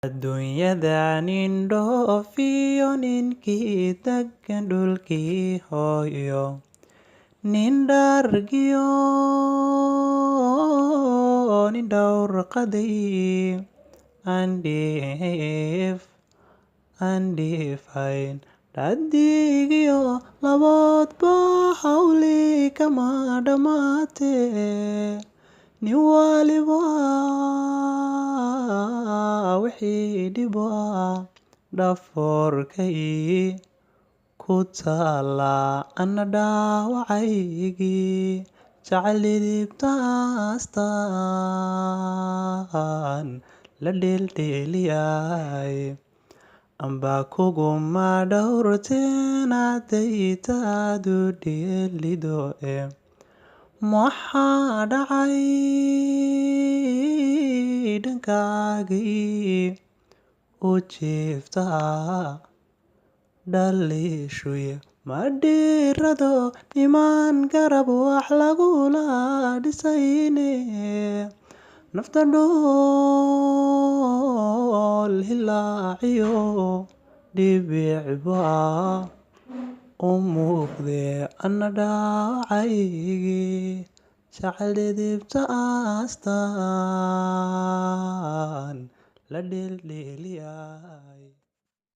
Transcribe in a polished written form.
adduunyada nin dhoofiyo ninkii dagan dhulkii hooyo nin dhargiyo nin dhowr qaday andhifayn dhadigiyo laboodba hawli kama dhammaatee nin waliba wixii dhiba dhafoorkay ku taala ana dhaawacaygii jaclidibtaastaan la dheeldheeliyay amba kuguma dhowrteen haddaytaadu dheelido maxaa dhacay dhankaagii u jiiftaa dhaliishuy ma dhiirado niman garab wax lagula dhisayne nafta dhool hilaaciyo dhibicba u muuqdee ana dhaawacaygii jaclidibtaastaan la dheeldheeliyay